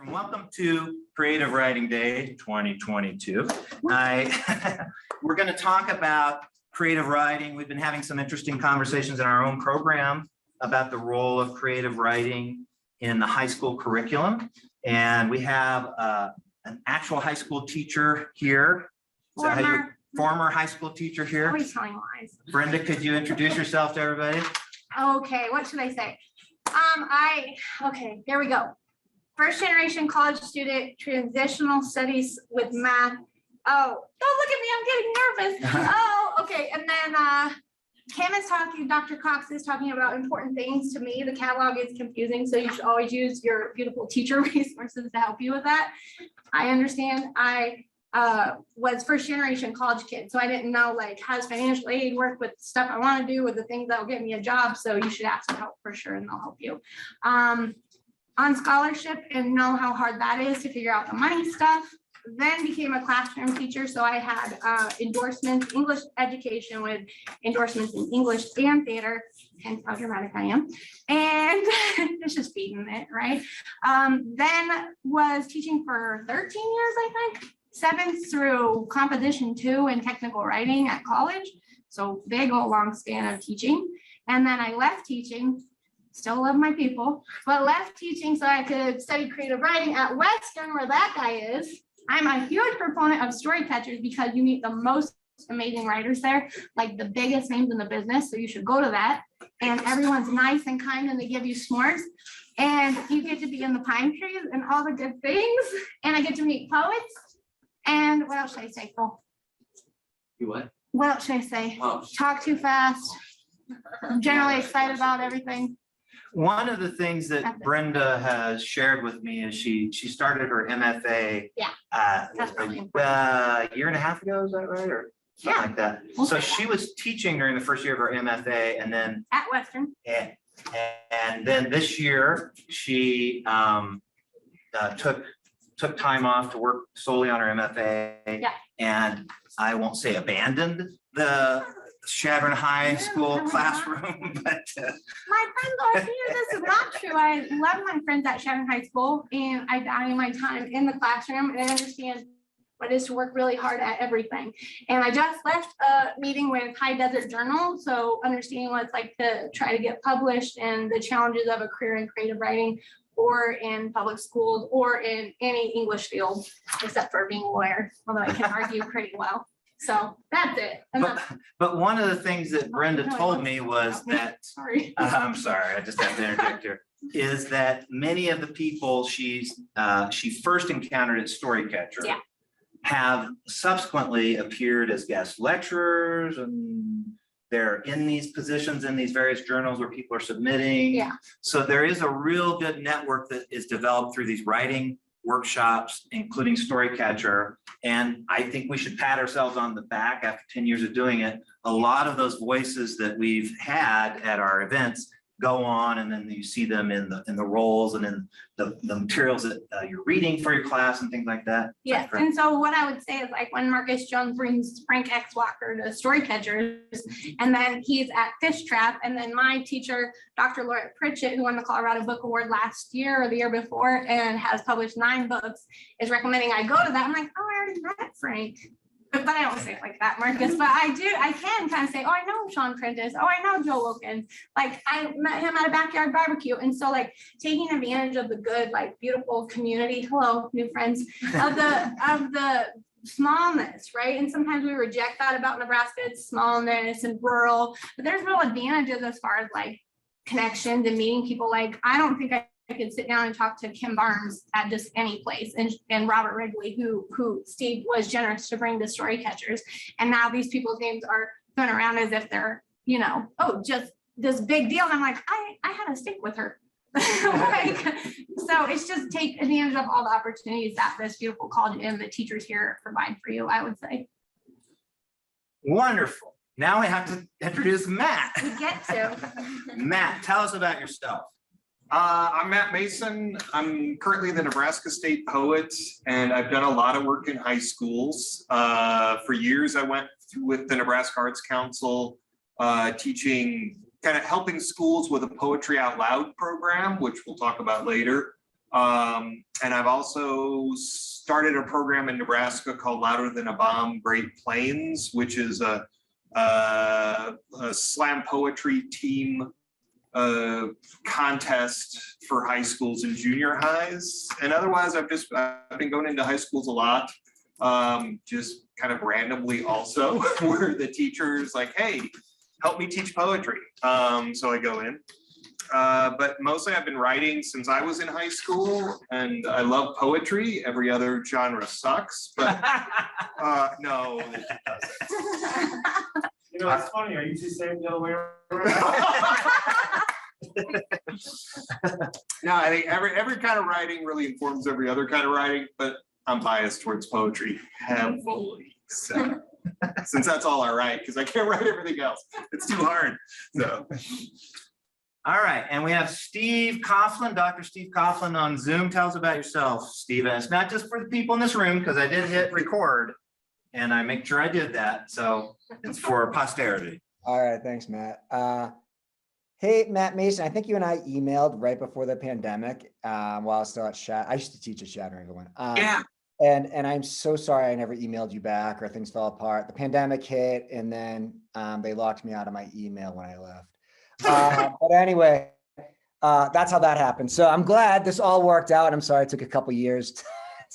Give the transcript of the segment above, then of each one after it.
and welcome to Creative Writing Day 2022. We're going to talk about creative writing. We've been having some interesting conversations in our own program about the role of creative writing in the high school curriculum. And we have an actual high school teacher here. Former high school teacher here. Always telling lies. Brenda, could you introduce yourself to everybody? Okay, what should I say? Okay, there we go. First generation college student, transitional studies with math. Oh, don't look at me, I'm getting nervous. Oh, okay, and then Kim is talking, Dr. Cox is talking about important things to me. The catalog is confusing, so you should always use your beautiful teacher resources to help you with that. I understand. I was first generation college kid, so I didn't know like how does financial aid work with stuff I want to do with the things that will get me a job. So you should ask for help for sure, and they'll help you on scholarship and know how hard that is to figure out the money stuff. Then became a classroom teacher, so I had endorsements, English education with endorsements in English and theater, hence how dramatic I am, and it's just feeding it, right? Then was teaching for 13 years, I think. 7th through composition 2 and technical writing at college. So big old long span of teaching. And then I left teaching, still love my people, but left teaching so I could study creative writing at Western, where that guy is. I'm a huge proponent of story catchers because you meet the most amazing writers there, like the biggest names in the business. So you should go to that. And everyone's nice and kind and they give you s'mores. And you get to be in the pine trees and all the good things. And I get to meet poets. And what else should I say, Cole? You what? What else should I say? Oh. Talk too fast. I'm generally excited about everything. One of the things that Brenda has shared with me is she started her MFA That's probably a year and a half ago, is that right? Or something like that. We'll So say she was teaching during the first year of her MFA, and then at Western. and then this year she took time off to work solely on her MFA. Yeah. And I won't say abandoned the Chadron High School classroom, but My friends always say this is not true. I love my friends at Chadron High School and I value my time in the classroom and I understand what it is to work really hard at everything. And I just left a meeting with High Desert Journal, so understanding what it's like to try to get published and the challenges of a career in creative writing or in public schools or in any English field, except for being a lawyer, although I can argue pretty well. So that's it. but one of the things that Brenda told me was that Sorry. I'm sorry, I just have to interject here, is that many of the people she first encountered at Storycatcher have subsequently appeared as guest lecturers, and they're in these positions in these various journals where people are submitting. Yeah. So there is a real good network that is developed through these writing workshops, including Storycatcher. And I think we should pat ourselves on the back after 10 years of doing it. A lot of those voices that we've had at our events go on, and then you see them in the roles and in the materials that you're reading for your class and things like that. Yes, and so what I would say is like when Marcus Jones brings Frank X. Walker to Storycatchers, and then he's at Fish Trap, and then my teacher, Dr. Laura Pritchett, who won the Colorado Book Award last year or the year before and has published 9 books, is recommending I go to that. I'm like, oh, I already met Frank. But I don't say it like that, Marcus, but I can kind of say, oh, I know Sean Prentice. Oh, I know Joe Wilkins. Like I met him at a backyard barbecue. And so like taking advantage of the good, like beautiful community, hello, new friends, of the smallness, right? And sometimes we reject that about Nebraska, it's smallness and rural, but there's real advantages as far as like connections and meeting people. Like, I don't think I could sit down and talk to Kim Barnes at just any place, and Robert Wrigley, who Steve was generous to bring to Storycatchers. And now these people's names are thrown around as if they're, you know, oh, just this big deal. And I'm like, I had a stick with her. Like, so it's just take advantage of all the opportunities that this beautiful college and the teachers here provide for you, I would say. Wonderful. Now we have to introduce Matt. We get to. Matt, tell us about yourself. I'm Matt Mason. I'm currently the Nebraska State Poet, and I've done a lot of work in high schools. For years, I went with the Nebraska Arts Council, teaching, kind of helping schools with a Poetry Out Loud program, which we'll talk about later. And I've also started a program in Nebraska called Louder Than a Bomb, Great Plains, which is a slam poetry team contest for high schools and junior highs. And otherwise, I've been going into high schools a lot, just kind of randomly also, where the teacher's like, hey, help me teach poetry. So I go in. But mostly I've been writing since I was in high school, and I love poetry. Every other genre sucks, but no. You know, it's funny, I usually say it the other way around. No, I think every kind of writing really informs every other kind of writing, but I'm biased towards poetry heavily. So, since that's all I write, because I can't write everything else. It's too hard. So. All right, and we have Steve Coughlin, Dr. Steve Coughlin on Zoom. Tell us about yourself, Steve. And it's not just for the people in this room, because I did hit record and I make sure I did that. So it's for posterity. All right, thanks, Matt. Hey, Matt Mason, I think you and I emailed right before the pandemic while I was still at I used to teach at Chadron, everyone. Yeah. And I'm so sorry I never emailed you back or things fell apart. The pandemic hit and then they locked me out of my email when I left. But anyway, that's how that happened. So I'm glad this all worked out. I'm sorry it took a couple years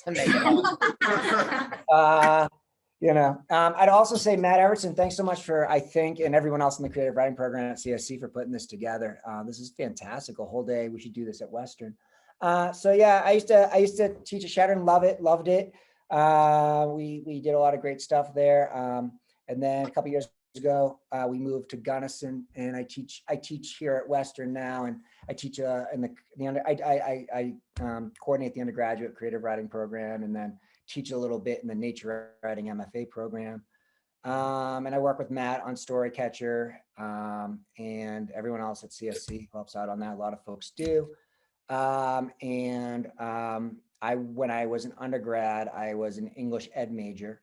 to make it. I'd also say, Matt Evertson, thanks so much for, I think, and everyone else in the creative writing program at CSC for putting this together. This is fantastic. A whole day. We should do this at Western. So yeah, I used to teach at Chadron, loved it. We did a lot of great stuff there. And then a couple years ago, we moved to Gunnison, and I teach here at Western now, and I teach I coordinate the undergraduate creative writing program, and then teach a little bit in the nature writing MFA program. And I work with Matt on Storycatcher, and everyone else at CSC helps out on that. A lot of folks do. When I was an undergrad, I was an English ed major.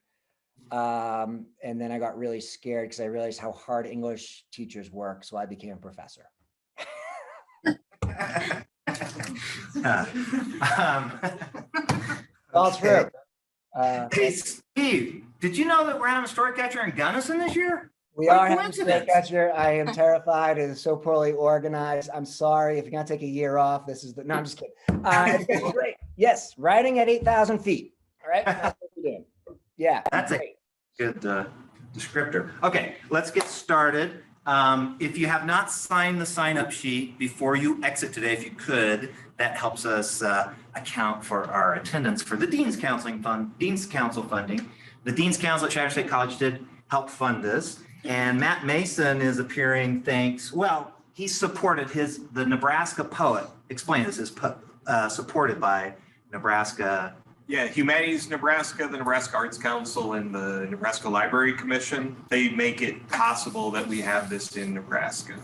And then I got really scared because I realized how hard English teachers work. So I became a professor. All true. Hey, Steve, did you know that we're having a Storycatcher in Gunnison this year? We What a are having a coincidence. Storycatcher. I am terrified. It is so poorly organized. I'm sorry. If you're going to take a year off, no, I'm just kidding. It's gonna be great. Yes, riding at 8,000 feet. All right. That's what we're doing. Yeah. That's great. a good descriptor. Okay, let's get started. If you have not signed the sign-up sheet before you exit today, if you could, that helps us account for our attendance for the Dean's Council funding. The Dean's Council at Chadron State College did help fund this, and Matt Mason is appearing thanks. Well, he supported the Nebraska poet. Explain this is supported by Nebraska. Yeah, Humanities Nebraska, the Nebraska Arts Council, and the Nebraska Library Commission. They make it possible that we have this in Nebraska.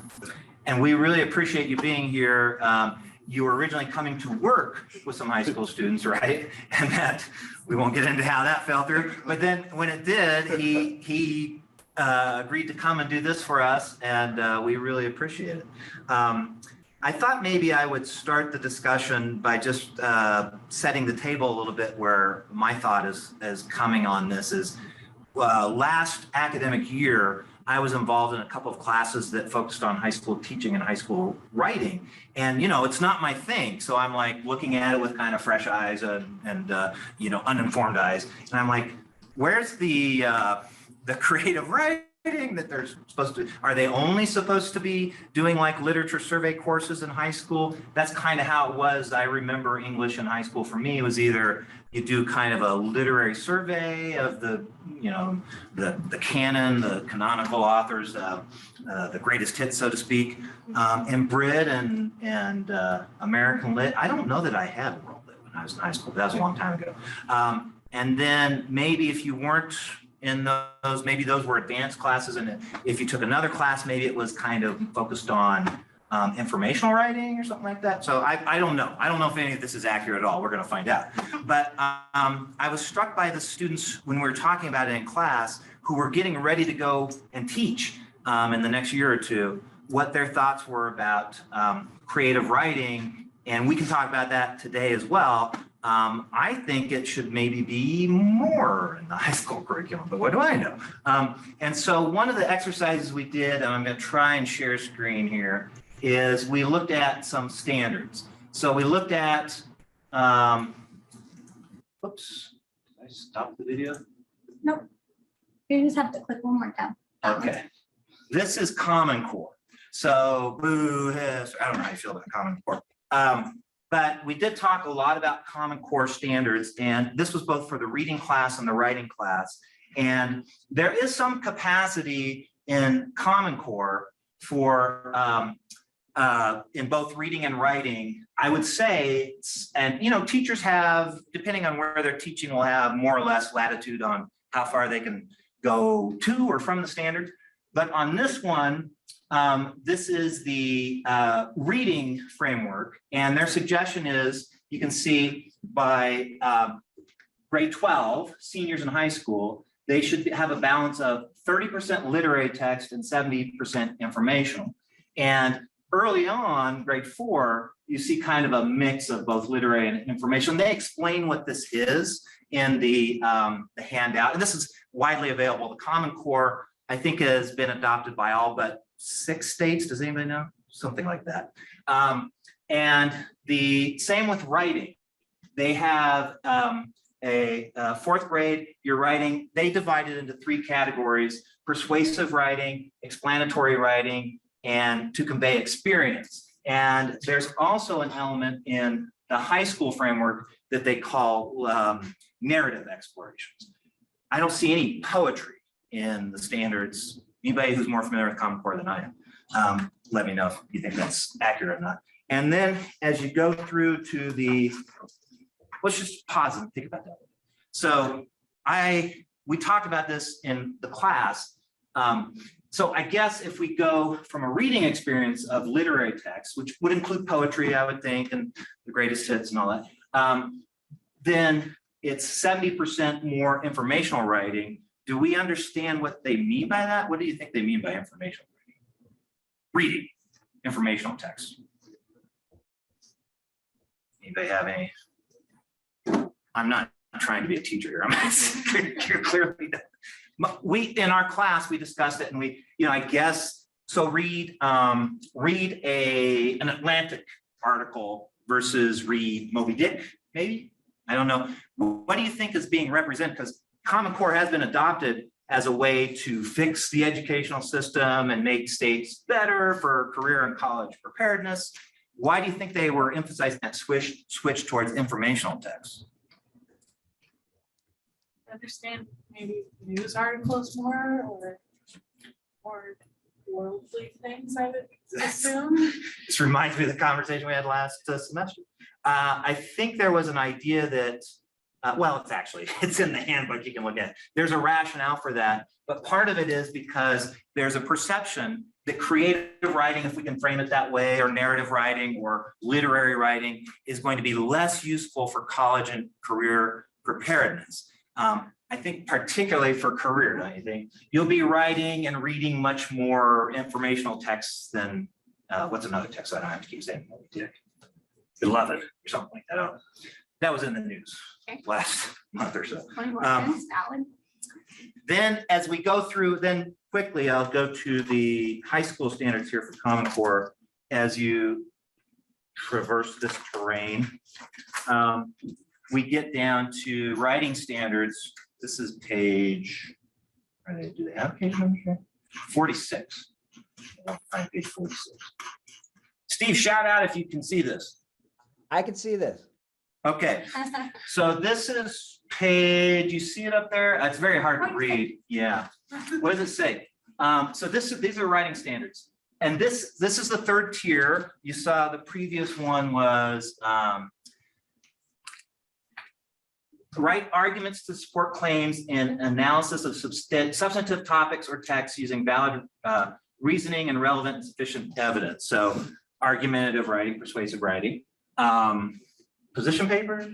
And we really appreciate you being here. You were originally coming to work with some high school students, right? And that, we won't get into how that fell through. But then when it did, he agreed to come and do this for us, and we really appreciate it. I thought maybe I would start the discussion by just setting the table a little bit where my thought is coming on this is last academic year, I was involved in a couple of classes that focused on high school teaching and high school writing. And, it's not my thing. So I'm like looking at it with kind of fresh eyes and uninformed eyes. And I'm like, where's the creative writing that they're supposed to, are they only supposed to be doing like literature survey courses in high school? That's kind of how it was. I remember English in high school for me, it was either you do kind of a literary survey of the canon, the canonical authors, the greatest hits, so to speak, and Brit and American Lit. I don't know that I had World Lit when I was in high school, but that was a long time ago. And then maybe if you weren't in those, maybe those were advanced classes, and if you took another class, maybe it was kind of focused on informational writing or something like that. So I don't know. I don't know if any of this is accurate at all. We're going to find out. But I was struck by the students when we were talking about it in class who were getting ready to go and teach in the next year or two, what their thoughts were about creative writing and we can talk about that today as well. I think it should maybe be more in the high school curriculum, but what do I know? And so one of the exercises we did, and I'm going to try and share screen here, is we looked at some standards. So we looked at, whoops, did I stop the video? Nope. You just have to click one more time. Okay. This is Common Core. So, boo, hiss, I don't know how you feel about Common Core. But we did talk a lot about Common Core standards, and this was both for the reading class and the writing class. And there is some capacity in Common Core for in both reading and writing, I would say, and teachers have, depending on where they're teaching, will have more or less latitude on how far they can go to or from the standards. But on this one, this is the reading framework, and their suggestion is, you can see by grade 12, seniors in high school, they should have a balance of 30% literary text and 70% informational. And early on, grade 4, you see kind of a mix of both literary and information. They explain what this is in the handout, and this is widely available. The Common Core, I think, has been adopted by all but 6 states. Does anybody know? Something like that. And the same with writing. They have a 4th grade, you're writing, they divide it into 3 categories: persuasive writing, explanatory writing, and to convey experience. And there's also an element in the high school framework that they call narrative explorations. I don't see any poetry in the standards. Anybody who's more familiar with Common Core than I am, let me know if you think that's accurate or not. And then as you go through to the, let's just pause and think about that. So we talked about this in the class. So I guess if we go from a reading experience of literary text, which would include poetry, I would think, and the greatest hits and all that, then it's 70% more informational writing. Do we understand what they mean by that? What do you think they mean by informational writing? Reading, informational text. Anybody have any? I'm not trying to be a teacher here. I'm clearly. In our class, we discussed it, and I guess, so read an Atlantic article versus read Moby Dick, maybe? I don't know. What do you think is being represented? Because Common Core has been adopted as a way to fix the educational system and make states better for career and college preparedness. Why do you think they were emphasizing that switch towards informational text? Understand maybe news articles more or worldly things, I would assume. This reminds me of the conversation we had last semester. I think there was an idea that, well, it's in the handbook, you can look at it. There's a rationale for that, but part of it is because there's a perception that creative writing, if we can frame it that way, or narrative writing or literary writing, is going to be less useful for college and career preparedness. I think particularly for career, don't you think? You'll be writing and reading much more informational texts than, what's another text I don't have to keep saying? Beloved or something like that. That was in the news last month or so. 24 cents, valid. Then as we go through, then quickly, I'll go to the high school standards here for Common Core as you traverse this terrain. We get down to writing standards. This is page, do they have page numbers here? 46. I'll find page 46. Steve, shout out if you can see this. I can see this. Okay, so this is page, you see it up there? It's very hard to read. Yeah. What does it say? So these are writing standards. And this is the 3rd tier. You saw the previous one was write arguments to support claims in analysis of substantive topics or texts using valid reasoning and relevant and sufficient evidence. So argumentative writing, persuasive writing. Position papers,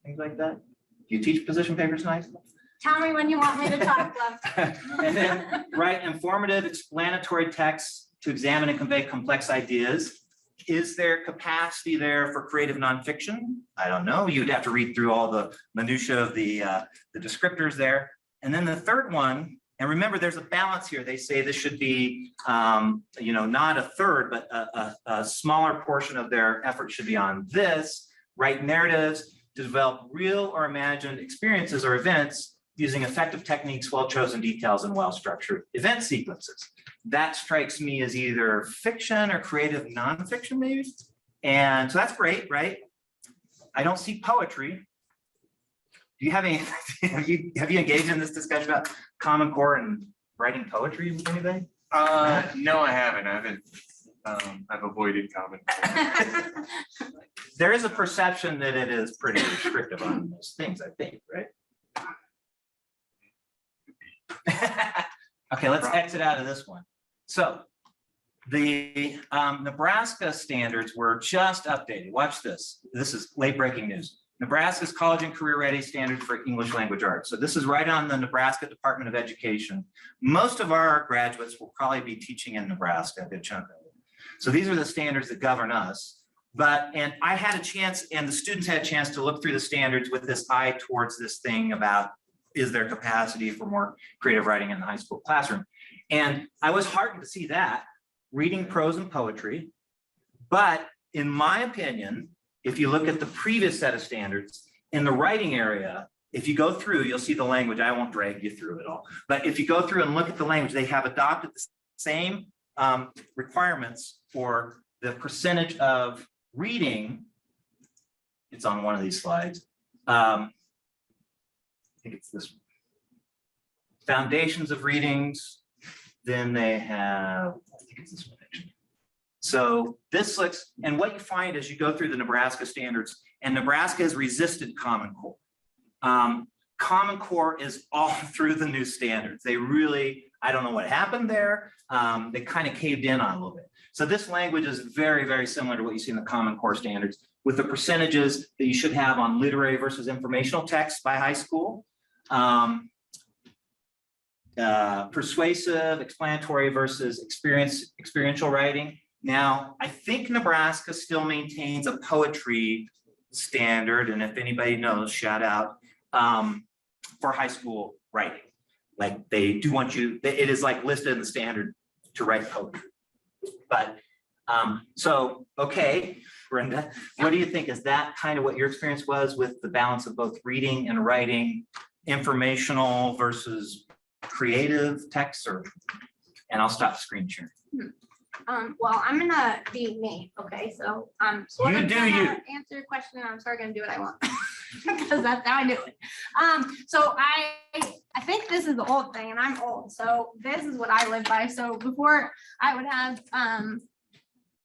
things like that. Do you teach position papers in high school? Tell me when you want me to talk, love. And then write informative explanatory texts to examine and convey complex ideas. Is there capacity there for creative nonfiction? I don't know. You'd have to read through all the minutia of the descriptors there. And then the third one, and remember, there's a balance here. They say this should be, not a third, but a smaller portion of their effort should be on this, write narratives to develop real or imagined experiences or events using effective techniques, well-chosen details, and well-structured event sequences. That strikes me as either fiction or creative nonfiction, maybe. And so that's great, right? I don't see poetry. Do you have any, have you engaged in this discussion about Common Core and writing poetry with anybody? No, I haven't. I've avoided Common Core. There is a perception that it is pretty restrictive on those things, I think, right? Okay, let's exit out of this one. So the Nebraska standards were just updated. Watch this. This is late breaking news. Nebraska's College and Career Ready Standards for English Language Arts. So this is right on the Nebraska Department of Education. Most of our graduates will probably be teaching in Nebraska, a good chunk of it. So these are the standards that govern us. And I had a chance, and the students had a chance to look through the standards with this eye towards this thing about, is there capacity for more creative writing in the high school classroom? And I was heartened to see that, reading prose and poetry. But in my opinion, if you look at the previous set of standards, in the writing area, if you go through, you'll see the language. I won't drag you through it all. But if you go through and look at the language, they have adopted the same requirements for the percentage of reading. It's on one of these slides. I think it's this one. Foundations of readings. Then they have, I think it's this one actually. So this looks, and what you find as you go through the Nebraska standards, and Nebraska has resisted Common Core. Common Core is all through the new standards. They really, I don't know what happened there. They kind of caved in on a little bit. So this language is very, very similar to what you see in the Common Core standards, with the percentages that you should have on literary versus informational texts by high school. Persuasive, explanatory versus experiential writing. Now, I think Nebraska still maintains a poetry standard, and if anybody knows, shout out, for high school writing. Like they do want you, it is like listed in the standard to write poetry. But so, okay, Brenda, what do you think? Is that kind of what your experience was with the balance of both reading and writing, informational versus creative texts? And I'll stop screen sharing. Well, I'm gonna be me, okay, so sort You of do gonna you. answer your question, and I'm sort of gonna do what I want. Because that's how I do it. So I think this is the old thing, and I'm old, so this is what I live by. So before I would have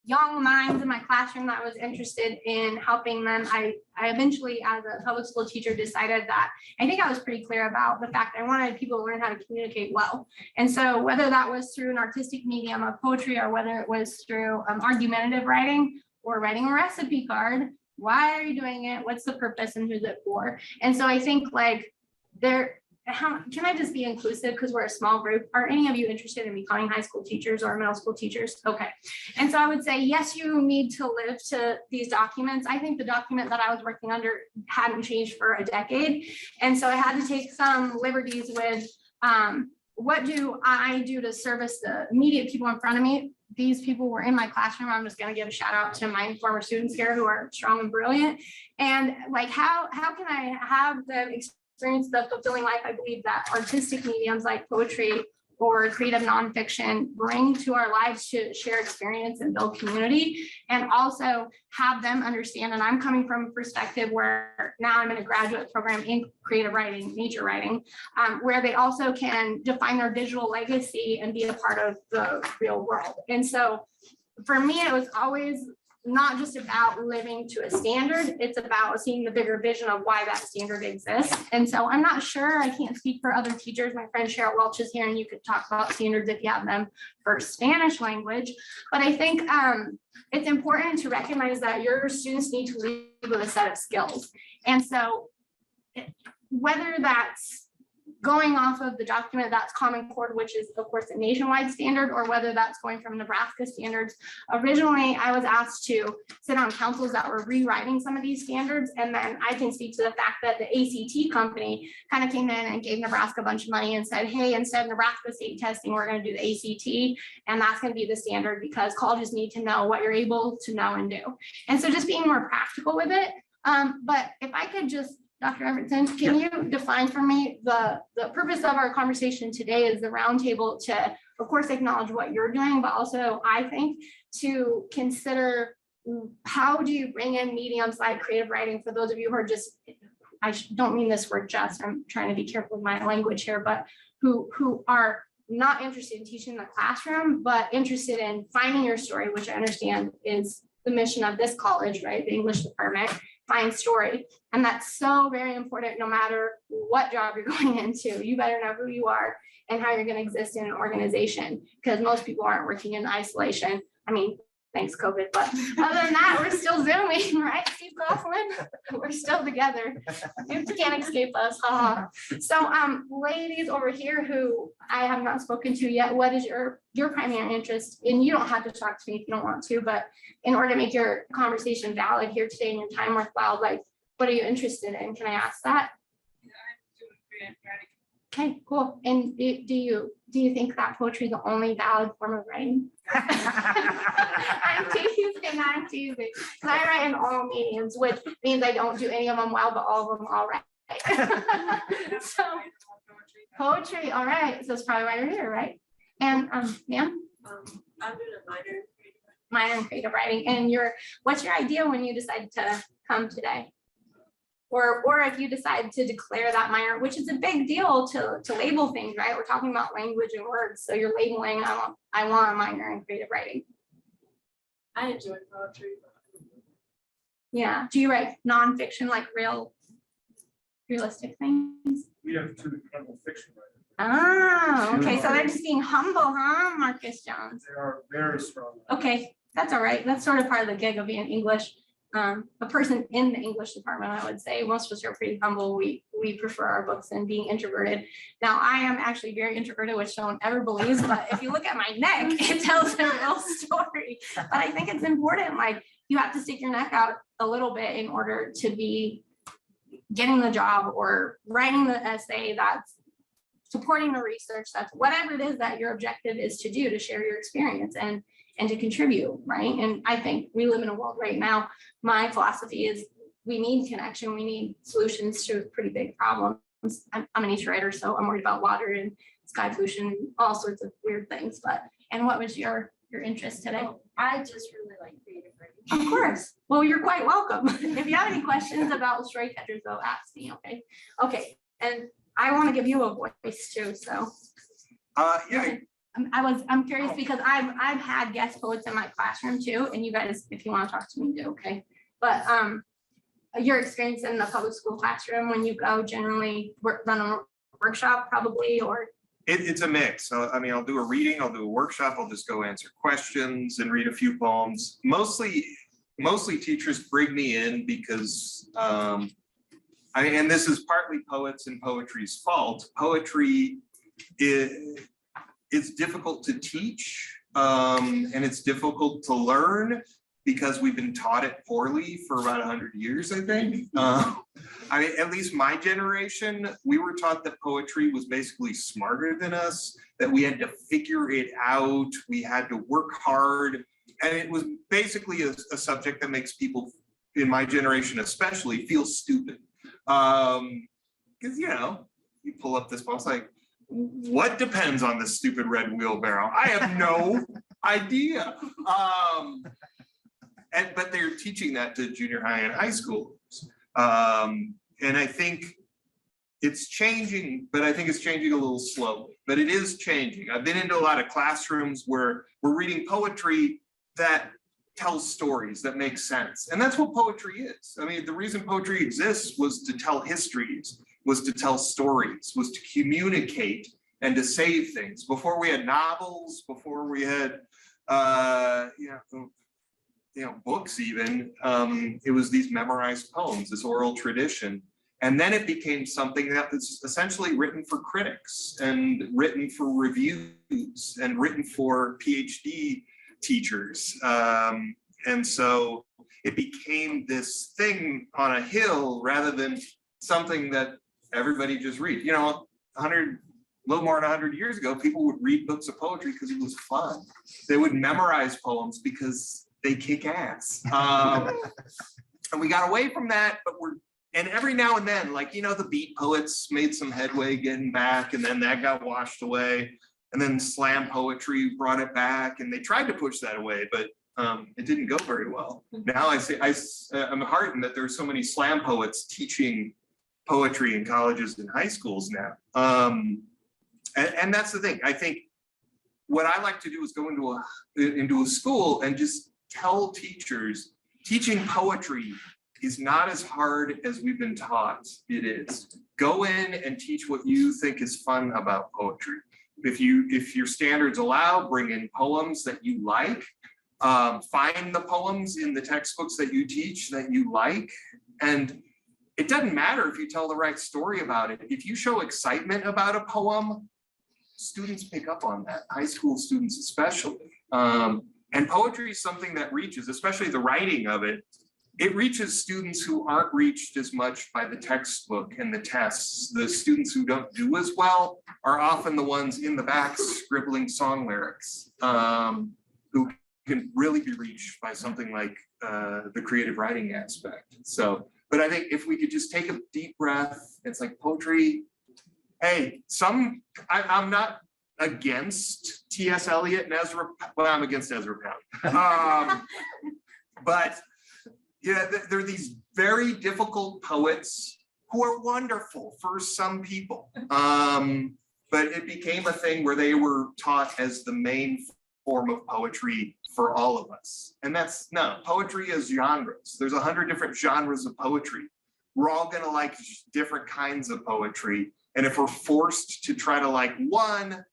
young minds in my classroom that I was interested in helping them, I eventually, as a public school teacher, decided that I think I was pretty clear about the fact I wanted people to learn how to communicate well. And so whether that was through an artistic medium of poetry, or whether it was through argumentative writing, or writing a recipe card, why are you doing it? What's the purpose and who's it for? And so I think like can I just be inclusive, because we're a small group? Are any of you interested in becoming high school teachers or middle school teachers? Okay. And so I would say, yes, you need to live to these documents. I think the document that I was working under hadn't changed for a decade. And so I had to take some liberties with what do I do to service the immediate people in front of me? These people were in my classroom. I'm just going to give a shout out to my former students here who are strong and brilliant. And like, how can I have them experience the fulfilling life I believe that artistic mediums like poetry or creative nonfiction bring to our lives to share experience and build community, and also have them understand. And I'm coming from a perspective where now I'm in a graduate program in creative writing, nature writing, where they also can define their digital legacy and be a part of the real world. And so for me, it was always not just about living to a standard, it's about seeing the bigger vision of why that standard exists. And so I'm not sure, I can't speak for other teachers. My friend Cheryl Welch is here, and you could talk about standards if you have them for Spanish language. But I think it's important to recognize that your students need to leave with a set of skills. And so whether that's going off of the document that's Common Core, which is of course a nationwide standard, or whether that's going from Nebraska standards. Originally, I was asked to sit on councils that were rewriting some of these standards. And then I can speak to the fact that the ACT company kind of came in and gave Nebraska a bunch of money and said, hey, instead of Nebraska state testing, we're going to do the ACT. And that's going to be the standard because colleges need to know what you're able to know and do. And so just being more practical with it. But if I could just, Dr. Evertson, can you define for me the purpose of our conversation today is the roundtable to, of course, acknowledge what you're doing, but also I think to consider how do you bring in mediums like creative writing for those of you who are just, don't mean this word just, I'm trying to be careful with my language here, but who are not interested in teaching in the classroom, but interested in finding your story, which I understand is the mission of this college, right? The English department. Find story. And that's so very important no matter what job you're going into. You better know who you are and how you're going to exist in an organization because most people aren't working in isolation. I mean, thanks COVID, but other than that, we're still Zooming, right? Steve Coughlin, we're still together. You can't escape us. So ladies over here who I have not spoken to yet, what is your primary interest? And you don't have to talk to me if you don't want to, but in order to make your conversation valid here today and your time worthwhile, like what are you interested in? Can I ask that? Yeah, I'm doing creative writing. Okay, cool. And do you think that poetry is the only valid form of writing? I'm teasing. Because I write in all mediums, which means I don't do any of them well, but all of them all right. So poetry, all right. So that's probably why you're here, right? And ma'am? I'm doing a minor in creative writing. Minor in creative writing. And what's your idea when you decided to come today? Or if you decide to declare that minor, which is a big deal to label things, right? We're talking about language and words. So you're labeling, I want a minor in creative writing. I enjoy poetry. Yeah. Do you write nonfiction, like realistic things? We have two incredible fiction writers. Oh, okay. So they're just being humble, huh, Marcus Jones? They are very strong. Okay, that's all right. That's sort of part of the gig of being English. A person in the English department, I would say most of us are pretty humble. We prefer our books and being introverted. Now I am actually very introverted, which no one ever believes, but if you look at my neck, it tells a real story. But I think it's important, like you have to stick your neck out a little bit in order to be getting the job or writing the essay that's supporting the research, that's whatever it is that your objective is to do to share your experience and to contribute, right? And I think we live in a world right now, my philosophy is we need connection, we need solutions to pretty big problems. I'm a nature writer, so I'm worried about water and sky pollution and all sorts of weird things. And what was your interest today? I just really like creative writing. Of course. Well, you're quite welcome. If you have any questions about story catchers, though, ask me, okay? Okay, and I want to give you a voice too, so. Yeah. I'm curious because I've had guest poets in my classroom too, and you guys, if you want to talk to me, do okay. But your experience in the public school classroom when you go generally run a workshop probably, or It's a mix. So, I mean, I'll do a reading, I'll do a workshop, I'll just go answer questions and read a few poems. Mostly teachers bring me in because, and this is partly poets and poetry's fault. Poetry it's difficult to teach and it's difficult to learn because we've been taught it poorly for about 100 years, I think. At least my generation, we were taught that poetry was basically smarter than us, that we had to figure it out, we had to work hard. And it was basically a subject that makes people in my generation especially feel stupid. Because, you pull up this poem, it's like, what depends on this stupid red wheelbarrow? I have no idea. But they're teaching that to junior high and high schoolers. And I think it's changing, but I think it's changing a little slowly, but it is changing. I've been into a lot of classrooms where we're reading poetry that tells stories that make sense. And that's what poetry is. I mean, the reason poetry exists was to tell histories, was to tell stories, was to communicate and to save things. Before we had novels, before we had, books even, it was these memorized poems, this oral tradition. And then it became something that was essentially written for critics and written for reviews and written for PhD teachers. And so it became this thing on a hill rather than something that everybody just read. You know, a little more than 100 years ago, people would read books of poetry because it was fun. They would memorize poems because they kick ass. And we got away from that, but and every now and then, like, you know, the beat poets made some headway getting back, and then that got washed away. And then slam poetry brought it back, and they tried to push that away, but it didn't go very well. Now I'm heartened that there's so many slam poets teaching poetry in colleges and high schools now. And that's the thing. I think what I like to do is go into a school and just tell teachers, teaching poetry is not as hard as we've been taught it is. Go in and teach what you think is fun about poetry. If your standards allow, bring in poems that you like. Find the poems in the textbooks that you teach that you like. And it doesn't matter if you tell the right story about it. If you show excitement about a poem, students pick up on that, high school students especially. And poetry is something that reaches, especially the writing of it, it reaches students who aren't reached as much by the textbook and the tests. The students who don't do as well are often the ones in the back scribbling song lyrics, who can really be reached by something like the creative writing aspect. So, but I think if we could just take a deep breath, it's like poetry. Hey, I'm not against T.S. Eliot and Ezra. Well, I'm against Ezra Pound. But yeah, there are these very difficult poets who are wonderful for some people. But it became a thing where they were taught as the main form of poetry for all of us. And no, poetry is genres. There's 100 different genres of poetry. We're all gonna like different kinds of poetry. And if we're forced to try to like one,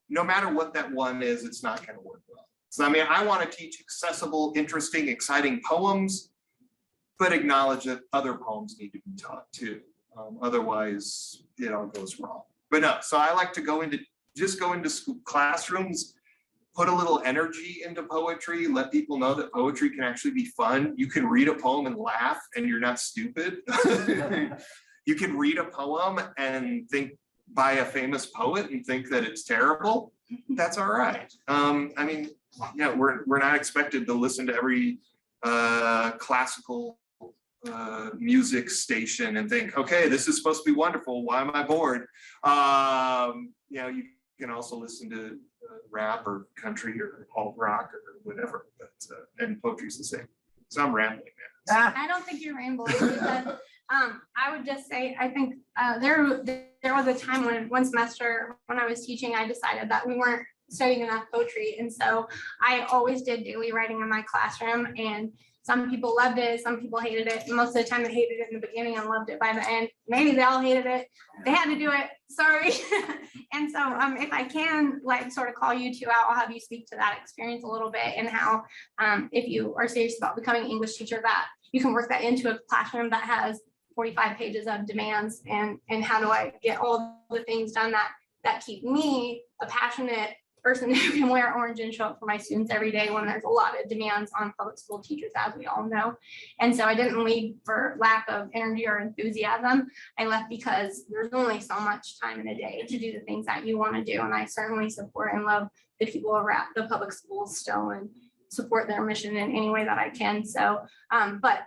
no matter what that one is, it's not gonna work well. So I mean, I wanna teach accessible, interesting, exciting poems, but acknowledge that other poems need to be taught too. Otherwise, it all goes wrong. But no, so I like to go into school classrooms, put a little energy into poetry, let people know that poetry can actually be fun. You can read a poem and laugh and you're not stupid. You can read a poem and think by a famous poet and think that it's terrible. That's all right. I mean, yeah, we're not expected to listen to every classical music station and think, okay, this is supposed to be wonderful. Why am I bored? You know, you can also listen to rap or country or alt rock or whatever, but and poetry's the same. So I'm rambling now. I don't think you're rambling. Because, I would just say, I think there was a time when one semester when I was teaching, I decided that we weren't studying enough poetry. And so I always did daily writing in my classroom, and some people loved it, some people hated it. Most of the time they hated it in the beginning and loved it by the end. Maybe they all hated it. They had to do it, sorry. And so if I can like sort of call you two out, I'll have you speak to that experience a little bit, and how if you are serious about becoming an English teacher, that you can work that into a classroom that has 45 pages of demands, and how do I get all the things done that keep me a passionate person who can wear orange and show up for my students every day when there's a lot of demands on public school teachers, as we all know. And so I didn't leave for lack of energy or enthusiasm. I left because there's only so much time in a day to do the things that you want to do. And I certainly support and love the people of the public schools still, and support their mission in any way that I can. So, but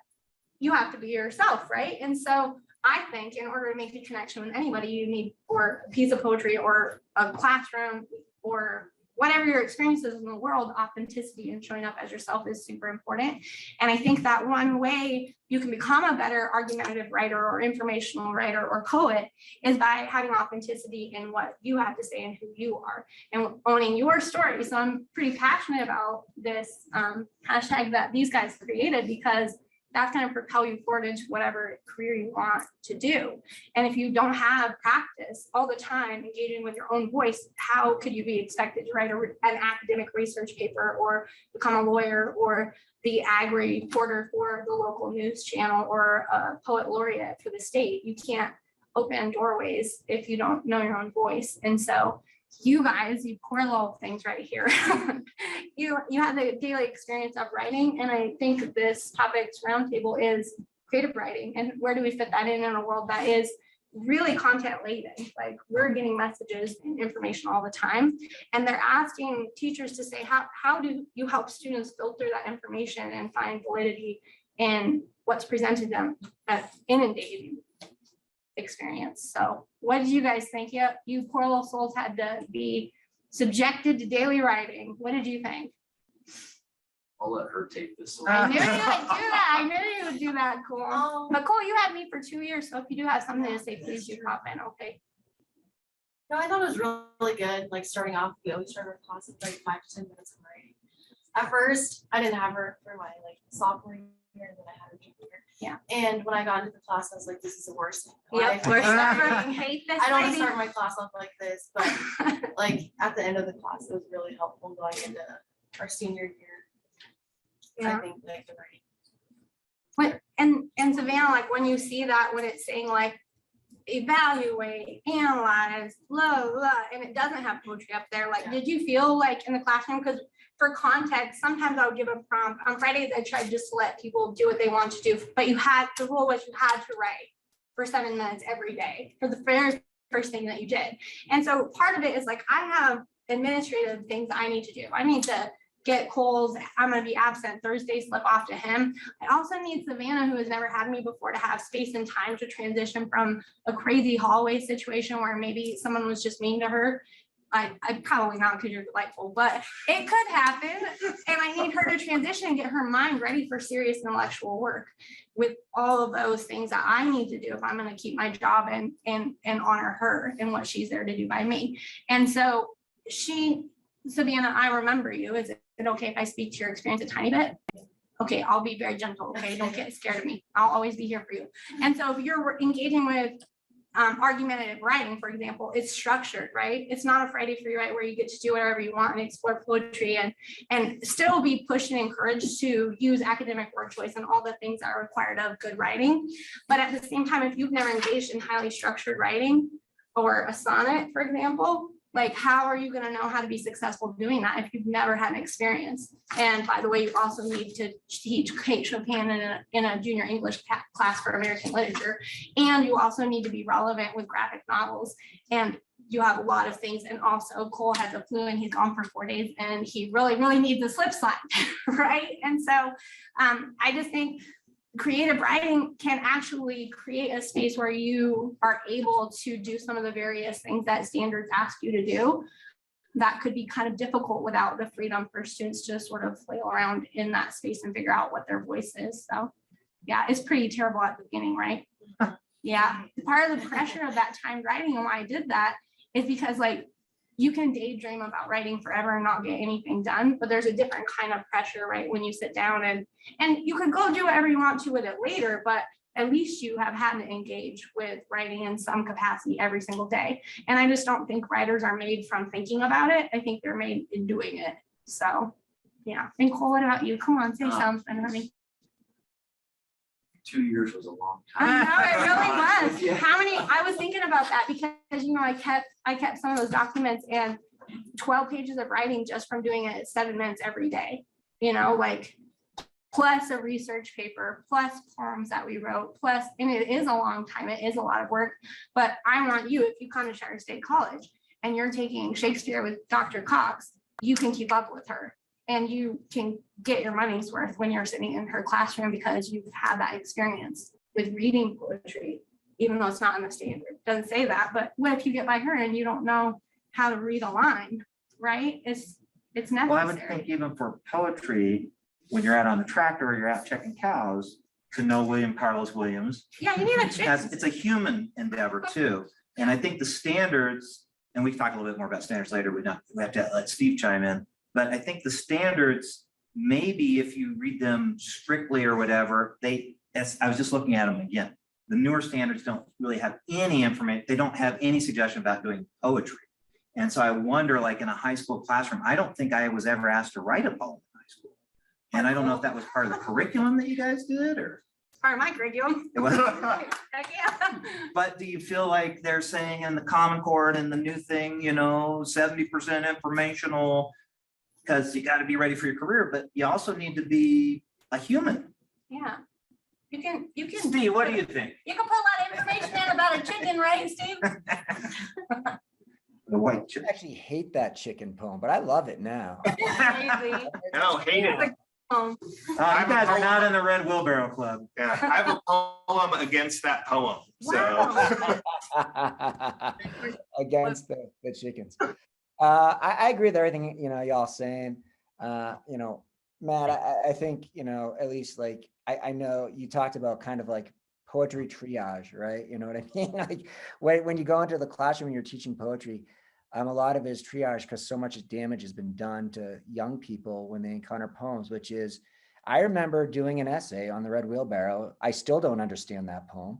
you have to be yourself, right? And so I think in order to make a connection with anybody, you need, or a piece of poetry or a classroom or whatever your experience is in the world, authenticity and showing up as yourself is super important. And I think that one way you can become a better argumentative writer or informational writer or poet is by having authenticity in what you have to say and who you are, and owning your story. So I'm pretty passionate about this hashtag that these guys created, because that's going to propel you forward into whatever career you want to do. And if you don't have practice all the time engaging with your own voice, how could you be expected to write an academic research paper or become a lawyer or the ag reporter for the local news channel or a poet laureate for the state? You can't open doorways if you don't know your own voice. And so you guys, you poor little things right here, you have the daily experience of writing. And I think this topic's roundtable is creative writing. And where do we fit that in a world that is really content laden? Like, we're getting messages and information all the time. And they're asking teachers to say, how do you help students filter that information and find validity in what's presented to them at inundating experience? So what did you guys think? Yeah, you poor little souls had to be subjected to daily writing. What did you think? I'll let her take this. I knew you would do that. I knew you would do that, Cole. Um, But Cole, you had me for 2 years, so if you do have something to say, please do pop in, okay? No, I thought it was really good, like starting off, we always started our class with like 5 to 10 minutes of writing. At first, I didn't have her for my like sophomore year, and then I had her junior year. Yeah. And when I got into the class, I was like, this is the worst thing. in my Yep, life. we're I starting, hate this don't want to lady. start my class off like this, but like at the end of the class, it was really helpful going into our senior year. I Yeah. think like the writing. And Savannah, like when you see that, when it's saying like evaluate, analyze, blah, blah, and it doesn't have poetry up there, like, Yeah. did you feel like in the classroom? Because for context, sometimes I would give a prompt. On Fridays, I tried just to let people do what they want to do, but the rule was you had to write for 7 minutes every day for the very first thing that you did. And so part of it is like, I have administrative things I need to do. I need to get Cole's, I'm gonna be absent Thursday, slip off to him. I also need Savannah, who has never had me before, to have space and time to transition from a crazy hallway situation where maybe someone was just mean to her. I probably not, because you're delightful, but it could happen. And I need her to transition and get her mind ready for serious intellectual work with all of those things that I need to do if I'm gonna keep my job and honor her and what she's there to do by me. And so Savannah, I remember you. Is it okay if I speak to your experience a tiny bit? Okay, I'll be very gentle, okay? Don't get scared of me. I'll always be here for you. And so if you're engaging with argumentative writing, for example, it's structured, right? It's not a Friday free write where you get to do whatever you want and explore poetry and still be pushed and encouraged to use academic word choice and all the things that are required of good writing. But at the same time, if you've never engaged in highly structured writing or a sonnet, for example, like, how are you going to know how to be successful doing that if you've never had an experience? And by the way, you also need to teach Kate Chopin in a junior English class for American literature. And you also need to be relevant with graphic novels. And you have a lot of things. And also Cole has a flu and he's gone for 4 days and he really, really needs a slip slide, right? And so I just think creative writing can actually create a space where you are able to do some of the various things that standards ask you to do. That could be kind of difficult without the freedom for students to sort of flail around in that space and figure out what their voice is. So yeah, it's pretty terrible at the beginning, right? Yeah, part of the pressure of that timed writing and why I did that is because like you can daydream about writing forever and not get anything done, but there's a different kind of pressure, right? When you sit down and you could go do whatever you want to with it later, but at least you have had to engage with writing in some capacity every single day. And I just don't think writers are made from thinking about it. I think they're made in doing it. So yeah. And Cole, what about you? Come on, say something, honey. 2 years was a long I time. know, it really was. Yeah. How many, I was thinking about that because, you know, I kept some of those documents and 12 pages of writing just from doing it 7 minutes every day, you know, like plus a research paper, plus poems that we wrote, plus, and it is a long time, it is a lot of work, but I want you, if you come to Chadron State College and you're taking Shakespeare with Dr. Cox, you can keep up with her. And you can get your money's worth when you're sitting in her classroom because you've had that experience with reading poetry, even though it's not in the standard. It doesn't say that, but what if you get by her and you don't know how to read a line, right? It's necessary. Well, I would think even for poetry, when you're out on the tractor or you're out checking cows, to know William Carlos Williams, Yeah, you need a chick. it's a human endeavor too. And I think the standards, and we can talk a little bit more about standards later, we have to let Steve chime in, but I think the standards maybe if you read them strictly or whatever, I was just looking at them again. The newer standards don't really have any information. They don't have any suggestion about doing poetry. And so I wonder, like in a high school classroom, I don't think I was ever asked to write a poem in high school. And I don't know if that was part of the curriculum that you guys did or. Part of my curriculum. It was. Heck yeah. But do you feel like they're saying in the Common Core and the new thing, 70% informational, because you got to be ready for your career, but you also need to be a human. Yeah. You can. Steve, what do you think? You can put a lot of information in about a chicken, right, Steve? The white chicken. I actually hate that chicken poem, but I love it now. Maybe. No, hate it. Um, You guys are not in the Red Wheelbarrow Club. Yeah, I have a poem against that poem, so. Wow. Against the chickens. I agree with everything, y'all saying. Matt, I think, at least like, I know you talked about kind of like poetry triage, right? You know what I mean? Like when you go into the classroom and you're teaching poetry, a lot of it is triage because so much damage has been done to young people when they encounter poems, which is, I remember doing an essay on the Red Wheelbarrow. I still don't understand that poem.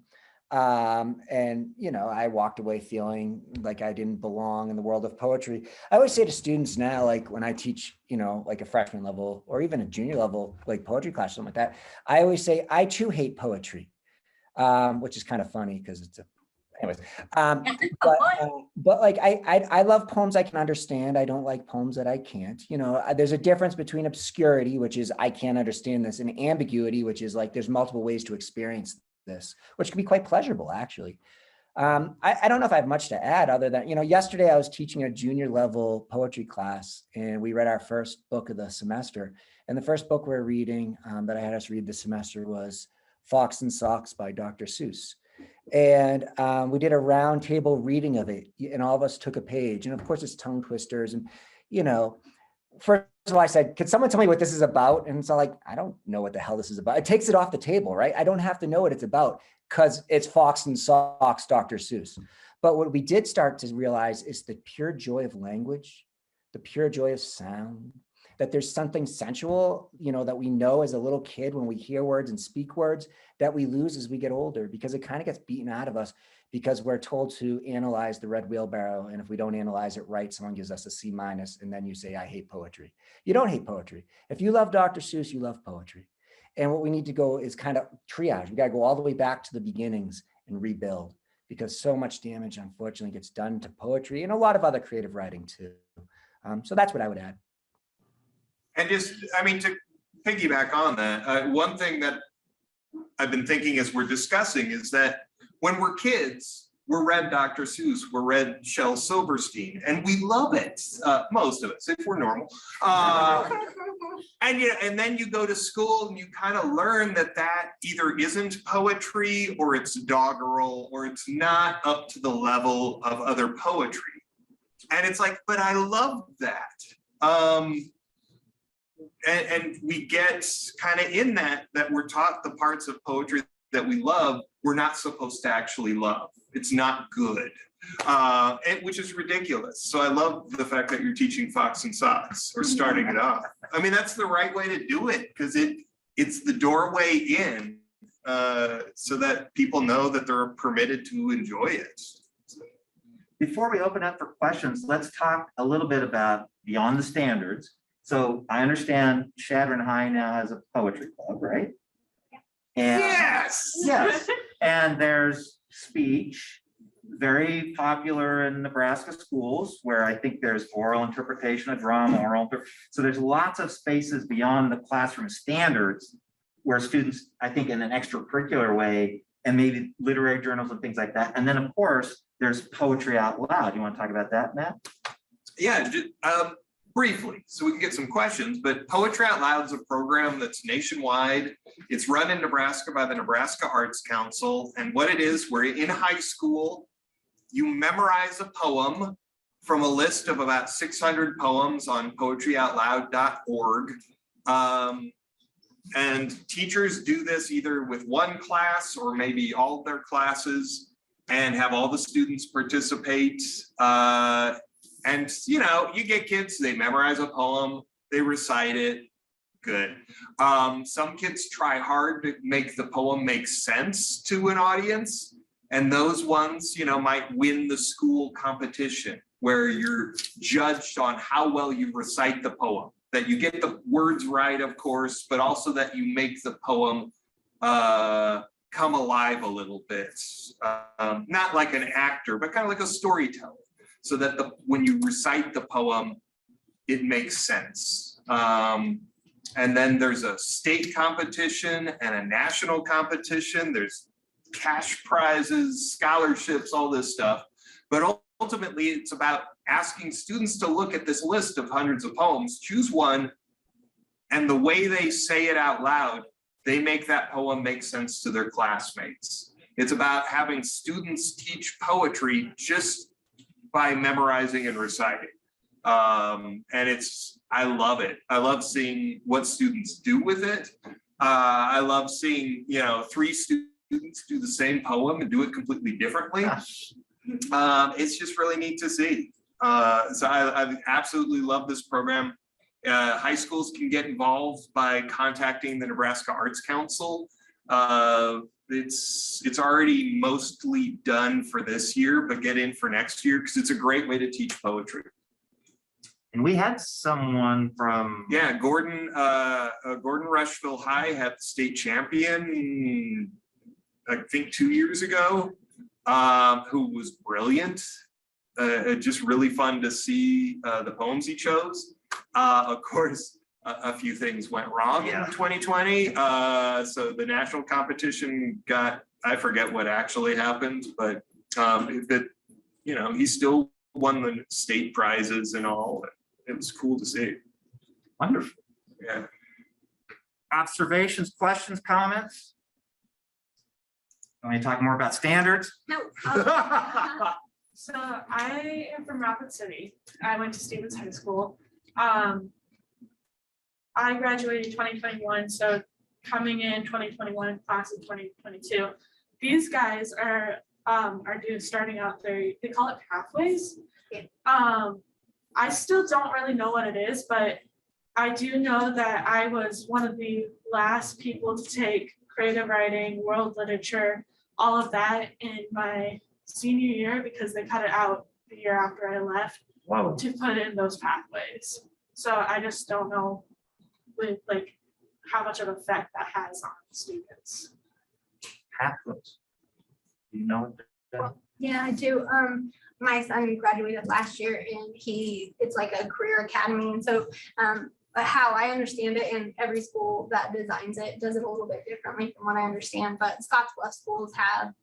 And, I walked away feeling like I didn't belong in the world of poetry. I always say to students now, like when I teach, like a freshman level or even a junior level, like poetry class, something like that, I always say, I too hate poetry, which is kind of funny because it's anyways, but like I love poems I can understand. I don't like poems that I can't. There's a difference between obscurity, which is I can't understand this, and ambiguity, which is like there's multiple ways to experience this, which can be quite pleasurable, actually. I don't know if I have much to add other than, yesterday I was teaching a junior level poetry class, and we read our first book of the semester. And the first book we're reading that I had us read this semester was Fox and Socks by Dr. Seuss. And we did a round table reading of it, and all of us took a page. And of course, it's tongue twisters. And, first of all, I said, could someone tell me what this is about? And so like, I don't know what the hell this is about. It takes it off the table, right? I don't have to know what it's about because it's Fox and Socks, Dr. Seuss. But what we did start to realize is the pure joy of language, the pure joy of sound, that there's something sensual, that we know as a little kid when we hear words and speak words that we lose as we get older because it kind of gets beaten out of us because we're told to analyze the Red Wheelbarrow. And if we don't analyze it right, someone gives us a C-, and then you say, I hate poetry. You don't hate poetry. If you love Dr. Seuss, you love poetry. And what we need to go is kind of triage. We got to go all the way back to the beginnings and rebuild because so much damage, unfortunately, gets done to poetry and a lot of other creative writing too. So that's what I would add. And just, to piggyback on that, one thing that I've been thinking as we're discussing is that when we're kids, we're read Dr. Seuss, we're read Shel Silverstein, and we love it, most of us, if we're normal. And then you go to school and you kind of learn that either isn't poetry or it's doggerel or it's not up to the level of other poetry. And it's like, but I love that. And we get kind of in that we're taught the parts of poetry that we love, we're not supposed to actually love. It's not good, which is ridiculous. So I love the fact that you're teaching Fox and Socks or starting it off. That's the right way to do it because it's the doorway in so that people know that they're permitted to enjoy it. Before we open up for questions, let's talk a little bit about beyond the standards. So I understand Chadron High now has a poetry club, right? And yes. And there's speech, very popular in Nebraska schools, where I think there's oral interpretation of drama, so there's lots of spaces beyond the classroom standards where students, I think in an extracurricular way, and maybe literary journals and things like that. And then of course, there's poetry out loud. You want to talk about that, Matt? Yeah, briefly, so we can get some questions, but Poetry Out Loud is a program that's nationwide. It's run in Nebraska by the Nebraska Arts Council. And what it is, we're in high school, you memorize a poem from a list of about 600 poems on poetryoutloud.org. And teachers do this either with one class or maybe all of their classes and have all the students participate. And you get kids, they memorize a poem, they recite it, Good. Some kids try hard to make the poem make sense to an audience. And those ones, you know, might win the school competition where you're judged on how well you recite the poem, that you get the words right, of course, but also that you make the poem come alive a little bit. Not like an actor, but kind of like a storyteller, so that when you recite the poem, it makes sense. And then there's a state competition and a national competition. There's cash prizes, scholarships, all this stuff. But ultimately, it's about asking students to look at this list of hundreds of poems, choose one, and the way they say it out loud, they make that poem make sense to their classmates. It's about having students teach poetry just by memorizing and reciting. And I love it. I love seeing what students do with it. I love seeing, you know, 3 students do the same poem and do it completely differently. It's just really neat to see. So I absolutely love this program. High schools can get involved by contacting the Nebraska Arts Council. It's already mostly done for this year, but get in for next year because it's a great way to teach poetry. And we had someone from. Yeah, Gordon Rushville High had the state champion, I think 2 years ago, who was brilliant. Just really fun to see the poems he chose. Of course, a few things went wrong in 2020. So the national competition got, I forget what actually happened, but you know, he still won the state prizes and all. It was cool to see. Wonderful. Yeah. Observations, questions, comments? Want me to talk more about standards? No. So I am from Rapid City. I went to Stevens High School. I graduated 2021, so coming in 2021, class of 2022. These guys are starting out they call it pathways. I still don't really know what it is, but I do know that I was one of the last people to take creative writing, world literature, all of that in my senior year because they cut it out the year after I left. Whoa. To put in those pathways. So I just don't know with like how much of an effect that has on students. Pathways. You know? Yeah, I do. My son graduated last year and it's like a career academy. And so how I understand it, and every school that designs it does it a little bit differently from what I understand, but Scottsbluff schools have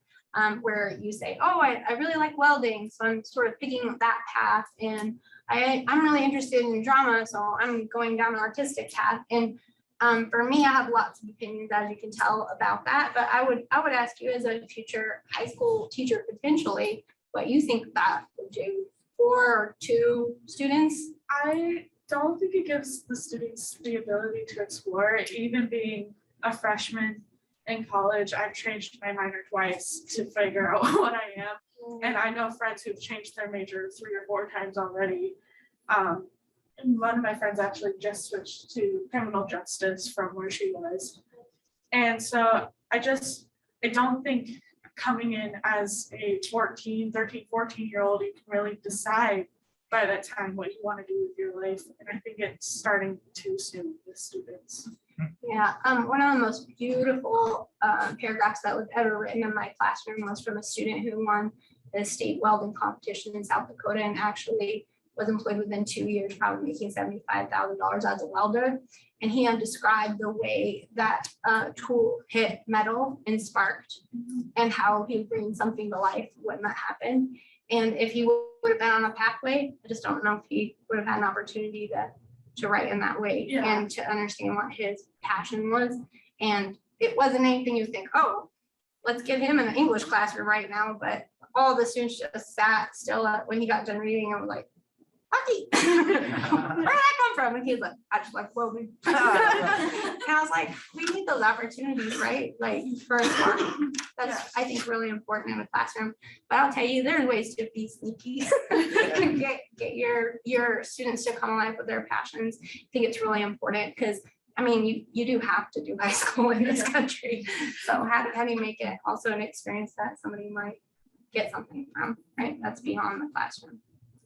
where you say, oh, I really like welding, so I'm sort of picking that path, and I'm really interested in drama, so I'm going down an artistic path. And for me, I have lots of opinions, as you can tell, about that, but I would ask you as a future high school teacher potentially what you think that would do for 2 students. I don't think it gives the students the ability to explore. Even being a freshman in college, I've changed my minor twice to figure out what I am. And I know friends who've changed their major 3 or 4 times already. And one of my friends actually just switched to criminal justice from where she was. And so I don't think coming in as a 13, 14-year-old, you can really decide by that time what you want to do with your life. And I think it's starting too soon with students. Yeah, one of the most beautiful paragraphs that was ever written in my classroom was from a student who won the state welding competition in South Dakota and actually was employed within 2 years, probably making $75,000 as a welder. And he had described the way that tool hit metal and sparked, and how he would bring something to life when that happened. And if he would have been on a pathway, I just don't know if he would have had an opportunity to write in that way and to understand what his passion was. And it wasn't anything you think, oh, let's get him in an English classroom right now. But all the students just sat still when he got done reading and were like, Bucky, where did that come from? And he was like, I just like welding. And I was like, we need those opportunities, right? Like for spark. That's I think really important in the classroom. But I'll tell you, there's ways to be sneaky. Get your students to come alive with their passions. I think it's really important because I mean, you do have to do high school in this country. So how do you make it also an experience that somebody might get something from, right? That's beyond the classroom.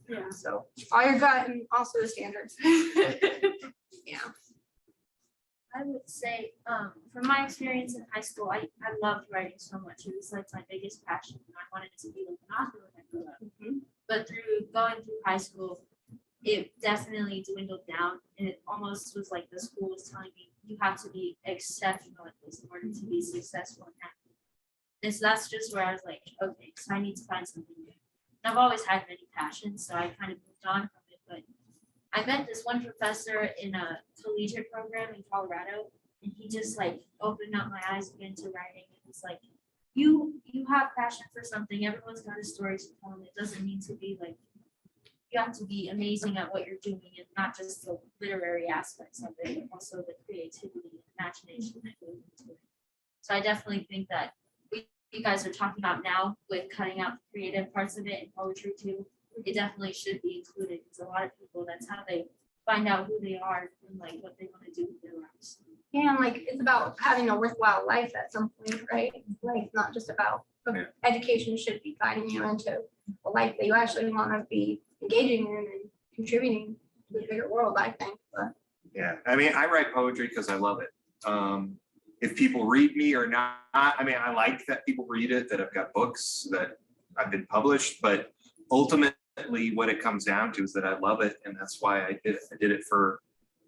Yeah. So all your gut and also the standards. Yeah. I would say, from my experience in high school, I loved writing so much. It was like my biggest passion, and I wanted to be like an author when I grew up. But through going through high school, it definitely dwindled down, and it almost was like the school was telling me, you have to be exceptional at this in order to be successful and happy. And so that's just where I was like, okay, so I need to find something new. And I've always had many passions, so I kind of moved on from it, but I met this one professor in a collegiate program in Colorado, and he just like opened up my eyes again to writing. It was like, you have passion for something. Everyone's got a story to tell, and it doesn't need to be like, you have to be amazing at what you're doing, and not just the literary aspects of it, but also the creativity and imagination that goes into it. So I definitely think that you guys are talking about now with cutting out the creative parts of it and poetry too. It definitely should be included, because a lot of people, that's how they find out who they are and like what they want to do with their lives. And like, it's about having a worthwhile life at some point, right? Like, not just about, education should be guiding you into a life that you actually want to be engaging in and contributing to the bigger world, I think. But Yeah, I mean, I write poetry because I love it. If people read me or not, I mean, I like that people read it, that I've got books that I've been published, but ultimately what it comes down to is that I love it, and that's why I did it. I did it for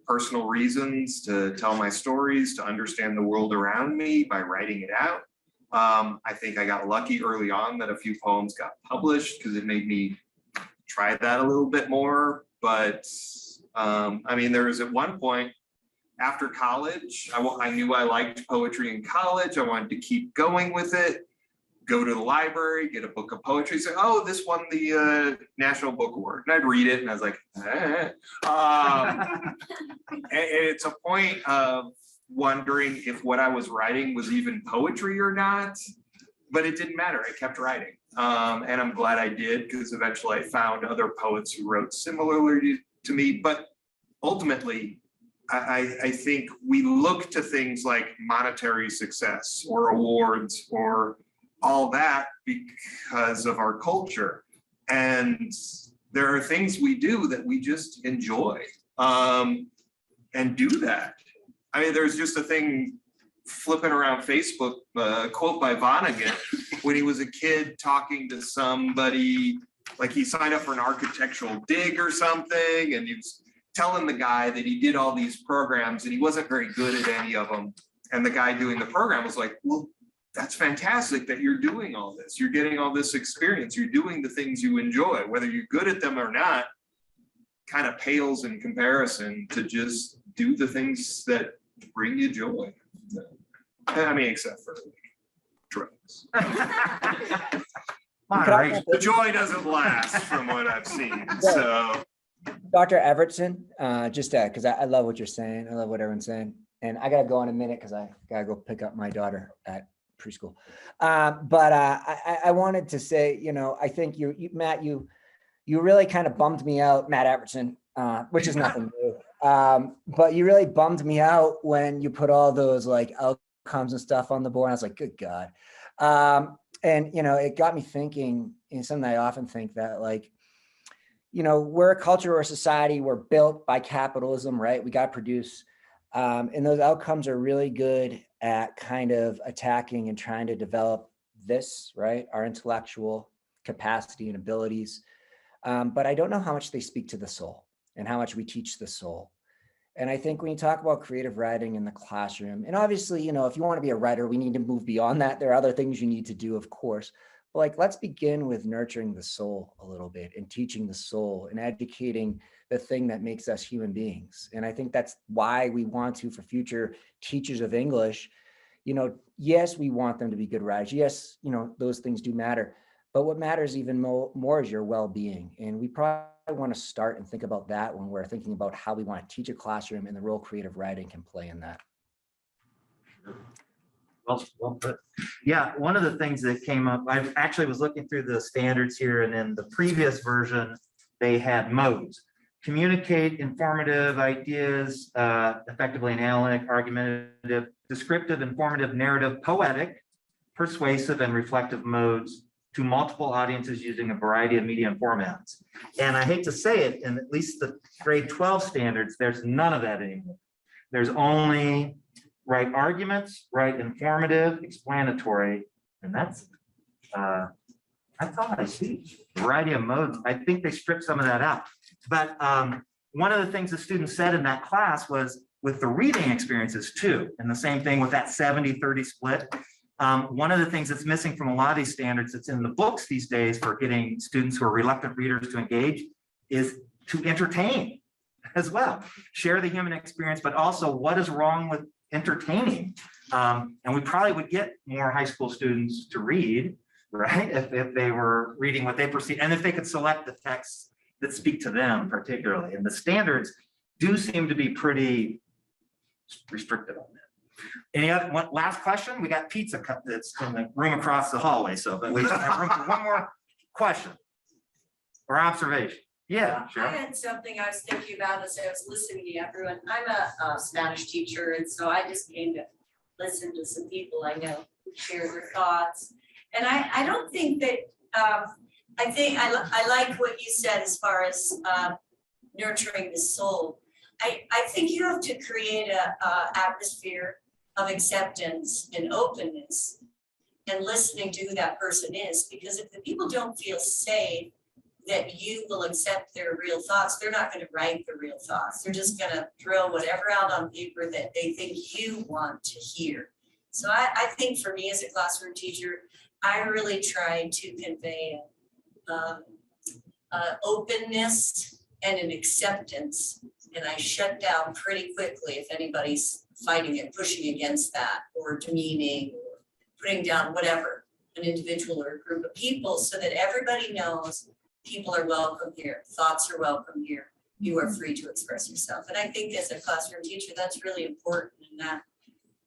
personal reasons, to tell my stories, to understand the world around me by writing it out. I think I got lucky early on that a few poems got published because it made me try that a little bit more. But I mean, there was at one point after college, I knew I liked poetry in college. I wanted to keep going with it, go to the library, get a book of poetry, say, oh, this won the National Book Award. And I'd read it and I was like, and it's a point of wondering if what I was writing was even poetry or not, but it didn't matter. I kept writing. And I'm glad I did, because eventually I found other poets who wrote similarly to me. But ultimately, I think we look to things like monetary success or awards or all that because of our culture. And there are things we do that we just enjoy, and do that. I mean, there's just a thing flipping around Facebook, quote by Vonnegut, when he was a kid talking to somebody, like he signed up for an architectural dig or something, and he was telling the guy that he did all these programs and he wasn't very good at any of them. And the guy doing the program was like, well, that's fantastic that you're doing all this. You're getting all this experience. You're doing the things you enjoy, whether you're good at them or not, kind of pales in comparison to just do the things that bring you joy. I mean, except for drugs. All right. The joy doesn't last from what I've seen, so. Dr. Evertson, just because I love what you're saying. I love what everyone's saying. And I got to go in a minute because I got to go pick up my daughter at preschool. But I wanted to say, I think Matt, you really kind of bummed me out, Matt Evertson, which is nothing new. But you really bummed me out when you put all those like outcomes and stuff on the board. I was like, good God. And, it got me thinking, and something I often think that like, we're a culture or a society, we're built by capitalism, right? We got to produce. And those outcomes are really good at kind of attacking and trying to develop this, right? Our intellectual capacity and abilities. But I don't know how much they speak to the soul and how much we teach the soul. And I think when you talk about creative writing in the classroom, and obviously, if you want to be a writer, we need to move beyond that. There are other things you need to do, of course. But like, let's begin with nurturing the soul a little bit and teaching the soul and educating the thing that makes us human beings. And I think that's why we want to, for future teachers of English, yes, we want them to be good writers. Yes, those things do matter. But what matters even more is your well-being. And we probably want to start and think about that when we're thinking about how we want to teach a classroom and the role creative writing can play in that. Well put. Yeah, one of the things that came up, I actually was looking through the standards here, and in the previous version, they had modes. communicate informative ideas effectively and analytic, argumentative, descriptive, informative, narrative, poetic, persuasive, and reflective modes to multiple audiences using a variety of media and formats. And I hate to say it, in at least the grade 12 standards, there's none of that anymore. There's only write arguments, write informative, explanatory, and that's all I see. Variety of modes. I think they stripped some of that out. But one of the things the students said in that class was with the reading experiences too, and the same thing with that 70-30 split. One of the things that's missing from a lot of these standards that's in the books these days for getting students who are reluctant readers to engage is to entertain as well. Share the human experience, but also what is wrong with entertaining? And we probably would get more high school students to read, right? If they were reading what they perceive, and if they could select the texts that speak to them particularly. And the standards do seem to be pretty restrictive on that. Any other, last question? We got pizza that's in the room across the hallway, so but we have room for one more question or observation. Yeah, sure. I had something I was thinking about as I was listening to everyone. I'm a Spanish teacher, and so I just came to listen to some people I know who share their thoughts. And I don't think that, I think I like what you said as far as nurturing the soul. I think you have to create a atmosphere of acceptance and openness and listening to who that person is, because if the people don't feel safe that you will accept their real thoughts, they're not going to write the real thoughts. They're just going to throw whatever out on paper that they think you want to hear. So I think for me as a classroom teacher, I really try to convey openness and an acceptance, and I shut down pretty quickly if anybody's fighting and pushing against that, or demeaning, or putting down whatever, an individual or a group of people, so that everybody knows people are welcome here, thoughts are welcome here, you are free to express yourself. And I think as a classroom teacher, that's really important, and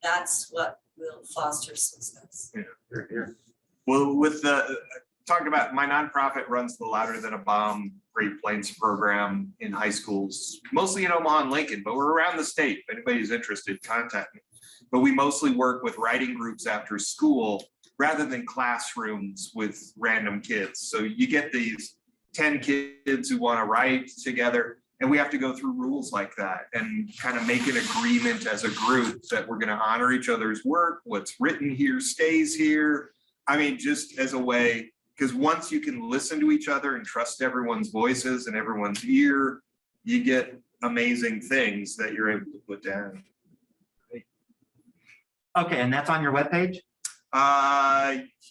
that's what will foster success. Yeah, here. Well, with the talking about my nonprofit runs the Louder Than a Bomb Great Plains program in high schools, mostly in Omaha and Lincoln, but we're around the state. If anybody's interested, contact me. But we mostly work with writing groups after school rather than classrooms with random kids. So you get these 10 kids who want to write together, and we have to go through rules like that and kind of make an agreement as a group that we're going to honor each other's work. What's written here stays here. I mean, just as a way, because once you can listen to each other and trust everyone's voices and everyone's ear, you get amazing things that you're able to put down. Okay, and that's on your webpage?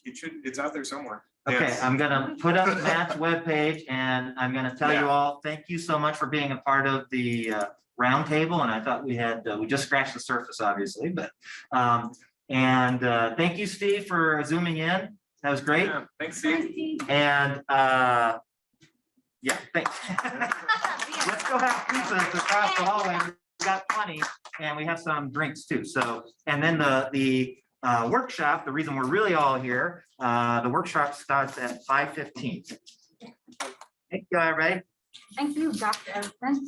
It's out there somewhere. Okay, Yes. I'm gonna put up Matt's webpage, and I'm gonna tell you all, thank you so much for being a part of the roundtable. And I thought we just scratched the surface, obviously, but thank you, Steve, for zooming in. That was great. Yeah, thanks, Steve. And yeah, thanks. Let's go have pizza across the hallway. We got plenty, and we have some drinks too. So, and then the workshop, the reason we're really all here, the workshop starts at 5:15. Thank you, all right. Thank you, Dr. Evertson.